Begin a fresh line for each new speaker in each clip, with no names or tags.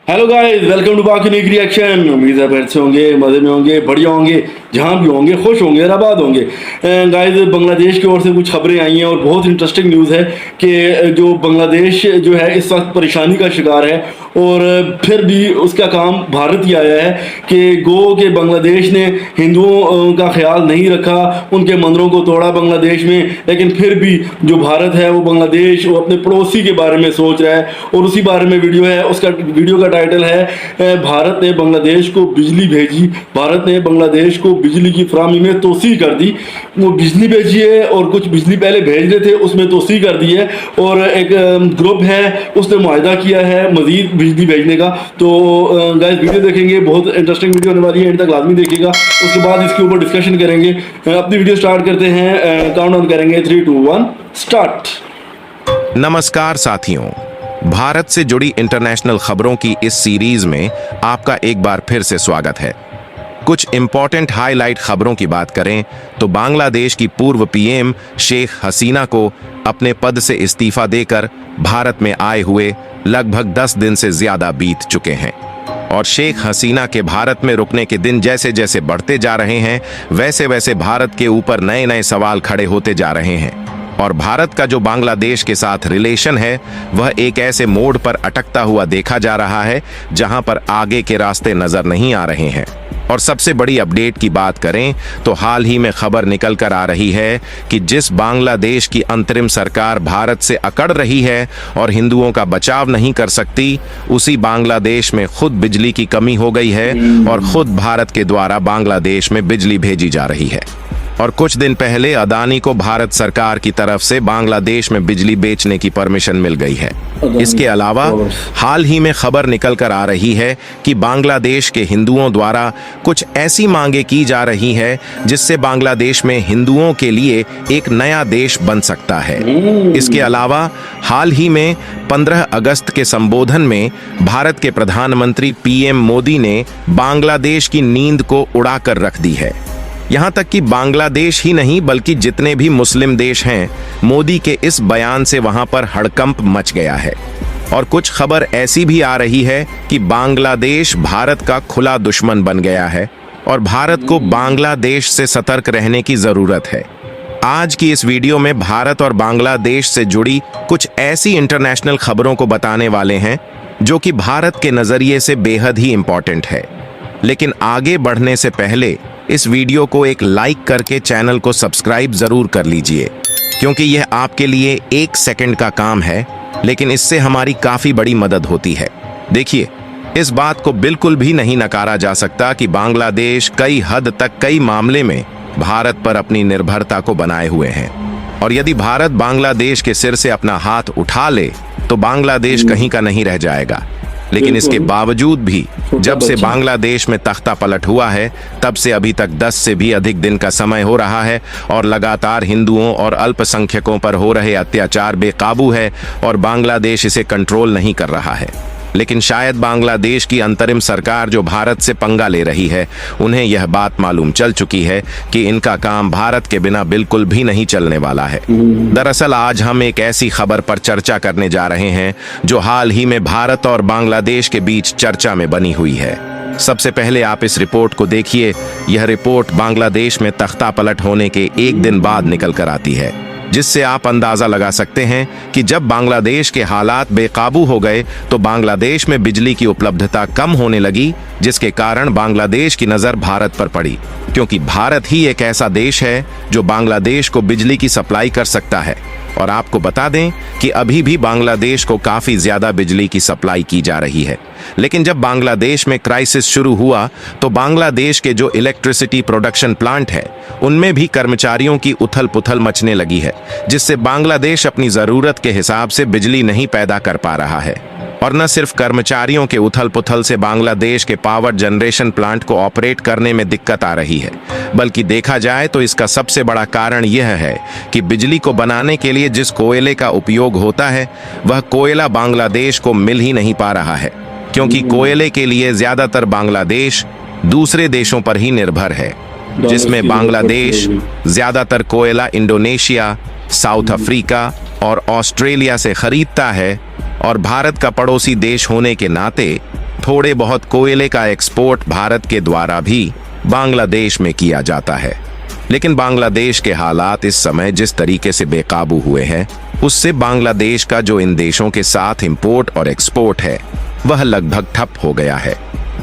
Hello guys, welcome to बाकी new reaction. उम्मीद है अच्छे होंगे, मज़े में होंगे, बढ़िया होंगे, जहाँ भी होंगे खुश होंगे और आबाद होंगे। गाइस, बांग्लादेश की ओर से कुछ खबरें आई हैं और बहुत इंटरेस्टिंग न्यूज़ है कि जो बांग्लादेश जो है इस वक्त परेशानी का शिकार है और फिर भी उसका काम भारत ही आया है कि गो के बांग्लादेश ने हिंदुओं का ख्याल नहीं रखा, उनके मंदिरों को तोड़ा बांग्लादेश में, लेकिन फिर भी जो भारत है वो बांग्लादेश वो अपने पड़ोसी के बारे में सोच रहा है और उसी बारे में वीडियो है। उसका वीडियो का टाइटल है भारत ने बांग्लादेश को बिजली भेजी, भारत ने बांग्लादेश को बिजली की फराहमी में तोसी कर दी। वो बिजली भेजी है और कुछ बिजली पहले भेज रहे थे उसमें तोसी कर दी है और एक ग्रुप है उसने मुआहदा किया है मजीद बिजली भेजने का। तो गाइस वीडियो देखेंगे, बहुत इंटरेस्टिंग वीडियो होने वाली है, एंड तक लाजमी देखिएगा। उसके बाद इसके ऊपर डिस्कशन करेंगे। अपनी वीडियो स्टार्ट करते हैं, काउंटडाउन करेंगे 3, 2, 1 स्टार्ट।
नमस्कार साथियों, भारत से जुड़ी इंटरनेशनल खबरों की इस सीरीज में आपका एक बार फिर से स्वागत है। कुछ इंपॉर्टेंट हाईलाइट खबरों की बात करें तो बांग्लादेश की पूर्व पीएम शेख हसीना को अपने पद से इस्तीफा देकर भारत में आए हुए लगभग 10 दिन से ज्यादा बीत चुके हैं और शेख हसीना के भारत में रुकने के दिन जैसे जैसे बढ़ते जा रहे हैं वैसे वैसे भारत के ऊपर नए नए सवाल खड़े होते जा रहे हैं और भारत का जो बांग्लादेश के साथ रिलेशन है वह एक ऐसे मोड़ पर अटकता हुआ देखा जा रहा है जहां पर आगे के रास्ते नजर नहीं आ रहे हैं। और सबसे बड़ी अपडेट की बात करें तो हाल ही में खबर निकल कर आ रही है कि जिस बांग्लादेश की अंतरिम सरकार भारत से अकड़ रही है और हिंदुओं का बचाव नहीं कर सकती, उसी बांग्लादेश में खुद बिजली की कमी हो गई है और खुद भारत के द्वारा बांग्लादेश में बिजली भेजी जा रही है। और कुछ दिन पहले अदानी को भारत सरकार की तरफ से बांग्लादेश में बिजली बेचने की परमिशन मिल गई है। इसके अलावा हाल ही में खबर निकल कर आ रही है कि बांग्लादेश के हिंदुओं द्वारा कुछ ऐसी मांगे की जा रही है जिससे बांग्लादेश में हिंदुओं के लिए एक नया देश बन सकता है। इसके अलावा हाल ही में 15 अगस्त के संबोधन में भारत के प्रधानमंत्री पीएम मोदी ने बांग्लादेश की नींद को उड़ाकर रख दी है। यहाँ तक कि बांग्लादेश ही नहीं बल्कि जितने भी मुस्लिम देश हैं, मोदी के इस बयान से वहां पर हड़कंप मच गया है। और कुछ खबर ऐसी भी आ रही है कि बांग्लादेश भारत का खुला दुश्मन बन गया है और भारत को बांग्लादेश से सतर्क रहने की जरूरत है। आज की इस वीडियो में भारत और बांग्लादेश से जुड़ी कुछ ऐसी इंटरनेशनल खबरों को बताने वाले हैं जो कि भारत के नजरिए से बेहद ही इंपॉर्टेंट है। लेकिन आगे बढ़ने से पहले इस वीडियो को एक लाइक करके चैनल को सब्सक्राइब जरूर कर लीजिए, क्योंकि यह आपके लिए 1 सेकंड का काम है लेकिन इससे हमारी काफी बड़ी मदद होती है। देखिए, इस बात को बिल्कुल भी नहीं नकारा जा सकता कि बांग्लादेश कई हद तक कई मामले में भारत पर अपनी निर्भरता को बनाए हुए हैं और यदि भारत बांग्लादेश के सिर से अपना हाथ उठा ले तो बांग्लादेश कहीं का नहीं रह जाएगा। लेकिन इसके बावजूद भी जब से बांग्लादेश में तख्ता पलट हुआ है तब से अभी तक 10 से भी अधिक दिन का समय हो रहा है और लगातार हिंदुओं और अल्पसंख्यकों पर हो रहे अत्याचार बेकाबू है और बांग्लादेश इसे कंट्रोल नहीं कर रहा है। लेकिन शायद बांग्लादेश की अंतरिम सरकार जो भारत से पंगा ले रही है, उन्हें यह बात मालूम चल चुकी है कि इनका काम भारत के बिना बिल्कुल भी नहीं चलने वाला है। दरअसल आज हम एक ऐसी खबर पर चर्चा करने जा रहे हैं जो हाल ही में भारत और बांग्लादेश के बीच चर्चा में बनी हुई है। सबसे पहले आप इस रिपोर्ट को देखिए। यह रिपोर्ट बांग्लादेश में तख्ता पलट होने के 1 दिन बाद निकल कर आती है, जिससे आप अंदाजा लगा सकते हैं कि जब बांग्लादेश के हालात बेकाबू हो गए तो बांग्लादेश में बिजली की उपलब्धता कम होने लगी, जिसके कारण बांग्लादेश की नज़र भारत पर पड़ी, क्योंकि भारत ही एक ऐसा देश है जो बांग्लादेश को बिजली की सप्लाई कर सकता है। और आपको बता दें कि अभी भी बांग्लादेश को काफ़ी ज़्यादा बिजली की सप्लाई की जा रही है। लेकिन जब बांग्लादेश में क्राइसिस शुरू हुआ तो बांग्लादेश के जो इलेक्ट्रिसिटी प्रोडक्शन प्लांट है उनमें भी कर्मचारियों की उथल पुथल मचने लगी है, जिससे बांग्लादेश अपनी ज़रूरत के हिसाब से बिजली नहीं पैदा कर पा रहा है। और न सिर्फ कर्मचारियों के उथल पुथल से बांग्लादेश के पावर जनरेशन प्लांट को ऑपरेट करने में दिक्कत आ रही है, बल्कि देखा जाए तो इसका सबसे बड़ा कारण यह है कि बिजली को बनाने के लिए जिस कोयले का उपयोग होता है वह कोयला बांग्लादेश को मिल ही नहीं पा रहा है, क्योंकि कोयले के लिए ज्यादातर बांग्लादेश दूसरे देशों पर ही निर्भर है, जिसमें बांग्लादेश ज्यादातर कोयला इंडोनेशिया, साउथ अफ्रीका और ऑस्ट्रेलिया से खरीदता है। और भारत का पड़ोसी देश होने के नाते थोड़े बहुत कोयले का एक्सपोर्ट भारत के द्वारा भी बांग्लादेश में किया जाता है। लेकिन बांग्लादेश के हालात इस समय जिस तरीके से बेकाबू हुए हैं, उससे बांग्लादेश का जो इन देशों के साथ इंपोर्ट और एक्सपोर्ट है वह लगभग ठप हो गया है,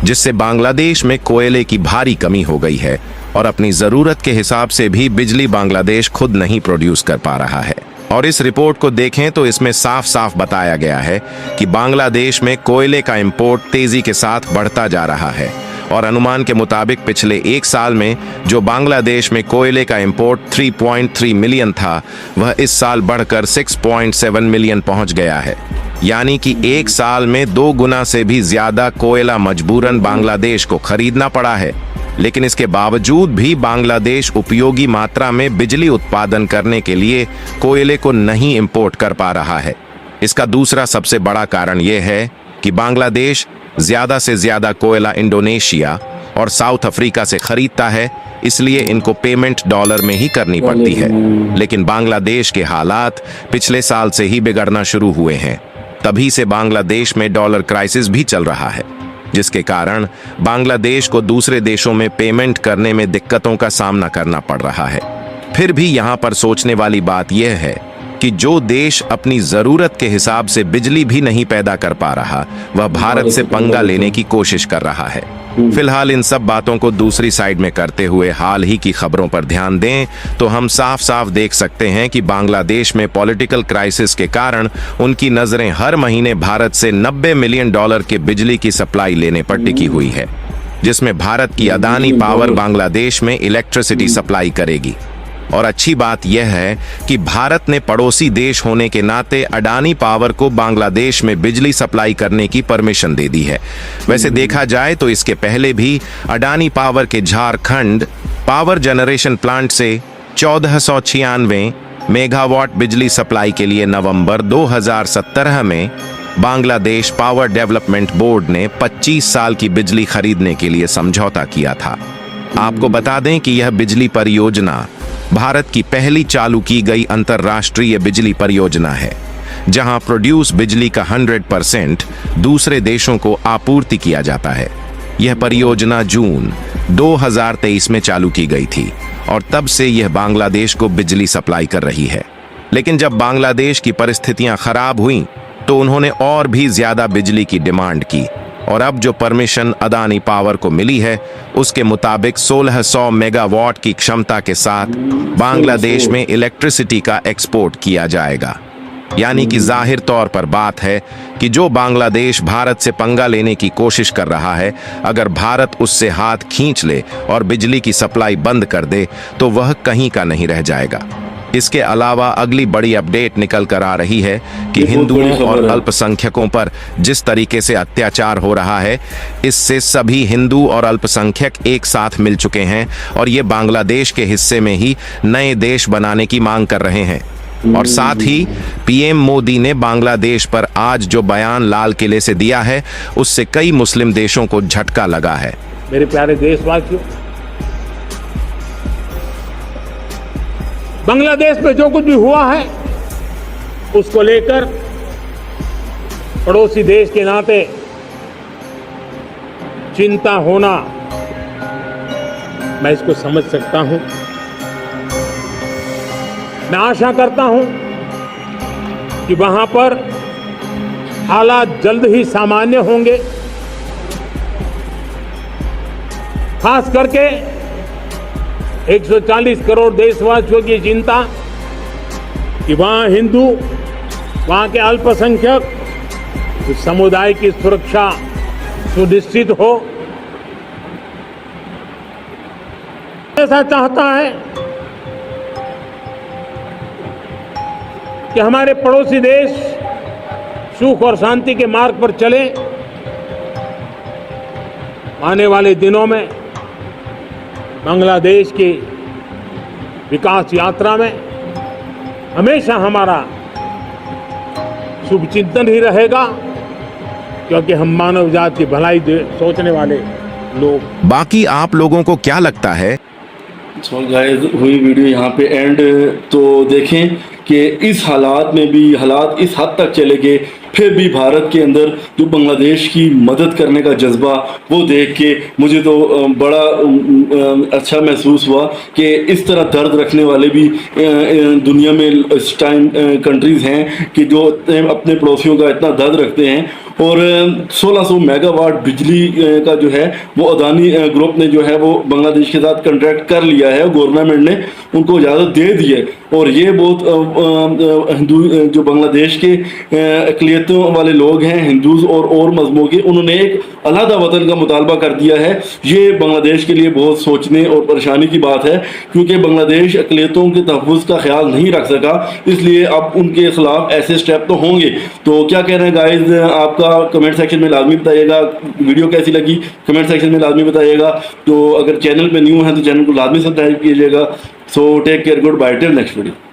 जिससे बांग्लादेश में कोयले की भारी कमी हो गई है और अपनी जरूरत के हिसाब से भी बिजली बांग्लादेश खुद नहीं प्रोड्यूस कर पा रहा है। और इस रिपोर्ट को देखें तो इसमें साफ साफ बताया गया है कि बांग्लादेश में कोयले का इंपोर्ट तेजी के साथ बढ़ता जा रहा है और अनुमान के मुताबिक पिछले एक साल में जो बांग्लादेश में कोयले का इंपोर्ट 3.3 मिलियन था, वह इस साल बढ़कर 6.7 मिलियन पहुंच गया है। यानी कि एक साल में 2 गुना से भी ज्यादा कोयला मजबूरन बांग्लादेश को खरीदना पड़ा है। लेकिन इसके बावजूद भी बांग्लादेश उपयोगी मात्रा में बिजली उत्पादन करने के लिए कोयले को नहीं इंपोर्ट कर पा रहा है। इसका दूसरा सबसे बड़ा कारण यह है कि बांग्लादेश ज्यादा से ज्यादा कोयला इंडोनेशिया और साउथ अफ्रीका से खरीदता है, इसलिए इनको पेमेंट डॉलर में ही करनी पड़ती है। लेकिन बांग्लादेश के हालात पिछले साल से ही बिगड़ना शुरू हुए हैं। तभी से बांग्लादेश में डॉलर क्राइसिस भी चल रहा है, जिसके कारण बांग्लादेश को दूसरे देशों में पेमेंट करने में दिक्कतों का सामना करना पड़ रहा है। फिर भी यहाँ पर सोचने वाली बात यह है कि जो देश अपनी जरूरत के हिसाब से बिजली भी नहीं पैदा कर पा रहा, वह भारत से पंगा लेने की कोशिश कर रहा है। फिलहाल इन सब बातों को दूसरी साइड में करते हुए हाल ही की खबरों पर ध्यान दें तो हम साफ साफ देख सकते हैं कि बांग्लादेश में पॉलिटिकल क्राइसिस के कारण उनकी नजरें हर महीने भारत से $90 मिलियन की बिजली की सप्लाई लेने पर टिकी हुई है, जिसमें भारत की अदानी पावर बांग्लादेश में इलेक्ट्रिसिटी सप्लाई करेगी। और अच्छी बात यह है कि भारत ने पड़ोसी देश होने के नाते अडानी पावर को बांग्लादेश में बिजली सप्लाई करने की परमिशन दे दी है। वैसे देखा जाए तो इसके पहले भी अडानी पावर के झारखंड पावर जनरेशन प्लांट से 1496 मेगावाट बिजली सप्लाई के लिए नवंबर 2017 में बांग्लादेश पावर डेवलपमेंट बोर्ड ने 25 साल की बिजली खरीदने के लिए समझौता किया था। आपको बता दें कि यह बिजली परियोजना भारत की पहली चालू की गई अंतर्राष्ट्रीय बिजली परियोजना है, जहां प्रोड्यूस बिजली का 100% दूसरे देशों को आपूर्ति किया जाता है। यह परियोजना जून 2023 में चालू की गई थी और तब से यह बांग्लादेश को बिजली सप्लाई कर रही है। लेकिन जब बांग्लादेश की परिस्थितियां खराब हुईं, तो उन्होंने और भी ज्यादा बिजली की डिमांड की और अब जो परमिशन अदानी पावर को मिली है, उसके मुताबिक 1600 मेगावाट की क्षमता के साथ बांग्लादेश में इलेक्ट्रिसिटी का एक्सपोर्ट किया जाएगा। यानी कि जाहिर तौर पर बात है कि जो बांग्लादेश भारत से पंगा लेने की कोशिश कर रहा है, अगर भारत उससे हाथ खींच ले और बिजली की सप्लाई बंद कर दे तो वह कहीं का नहीं रह जाएगा। इसके अलावा अगली बड़ी अपडेट निकल कर आ रही है कि हिंदुओं और अल्पसंख्यकों पर जिस तरीके से अत्याचार हो रहा है, इससे सभी हिंदू और अल्पसंख्यक एक साथ मिल चुके हैं और ये बांग्लादेश के हिस्से में ही नए देश बनाने की मांग कर रहे हैं। और साथ ही पीएम मोदी ने बांग्लादेश पर आज जो बयान लाल किले से दिया है, उससे कई मुस्लिम देशों को झटका लगा है।
मेरे प्यारे देशवासियों, बांग्लादेश में जो कुछ भी हुआ है उसको लेकर पड़ोसी देश के नाते चिंता होना, मैं इसको समझ सकता हूं। मैं आशा करता हूं कि वहां पर हालात जल्द ही सामान्य होंगे। खास करके 140 करोड़ देशवासियों की चिंता कि वहां हिंदू, वहां के अल्पसंख्यक, उस समुदाय की सुरक्षा सुनिश्चित हो। ऐसा चाहता है कि हमारे पड़ोसी देश सुख और शांति के मार्ग पर चले। आने वाले दिनों में बांग्लादेश की विकास यात्रा में हमेशा हमारा शुभचिंतन ही रहेगा, क्योंकि हम मानव जाति की भलाई सोचने वाले लोग।
बाकी आप लोगों को क्या लगता है?
गाइस, हुई वीडियो यहाँ पे एंड। तो देखें कि इस हालात में भी हालात इस हद तक चले गए, फिर भी भारत के अंदर जो बांग्लादेश की मदद करने का जज्बा, वो देख के मुझे तो बड़ा अच्छा महसूस हुआ कि इस तरह दर्द रखने वाले भी दुनिया में इस टाइम कंट्रीज़ हैं कि जो अपने पड़ोसियों का इतना दर्द रखते हैं। और 1600 मेगावाट बिजली का जो है वो अदानी ग्रुप ने जो है वो बांग्लादेश के साथ कॉन्ट्रैक्ट कर लिया है, गवर्नमेंट ने उनको इजाज़त दे दी है। और ये बहुत हिंदू जो बांग्लादेश के अक़लियतों वाले लोग हैं, हिंदूज और मज़हबों के, उन्होंने एक अलहदा वतन का मुतालबा कर दिया है। ये बांग्लादेश के लिए बहुत सोचने और परेशानी की बात है, क्योंकि बांग्लादेश अक़लियतों के तहफ़्फ़ुज़ का ख्याल नहीं रख सका, इसलिए अब उनके ख़िलाफ़ ऐसे स्टेप तो होंगे। तो क्या कह रहे हैं गाइज़, आपका कमेंट सेक्शन में लाजमी बताइएगा। वीडियो कैसी लगी कमेंट सेक्शन में लाजमी बताइएगा। तो अगर चैनल पे न्यू है तो चैनल को लाजमी सब्सक्राइब कीजिएगा। So take care, good bye, till next video.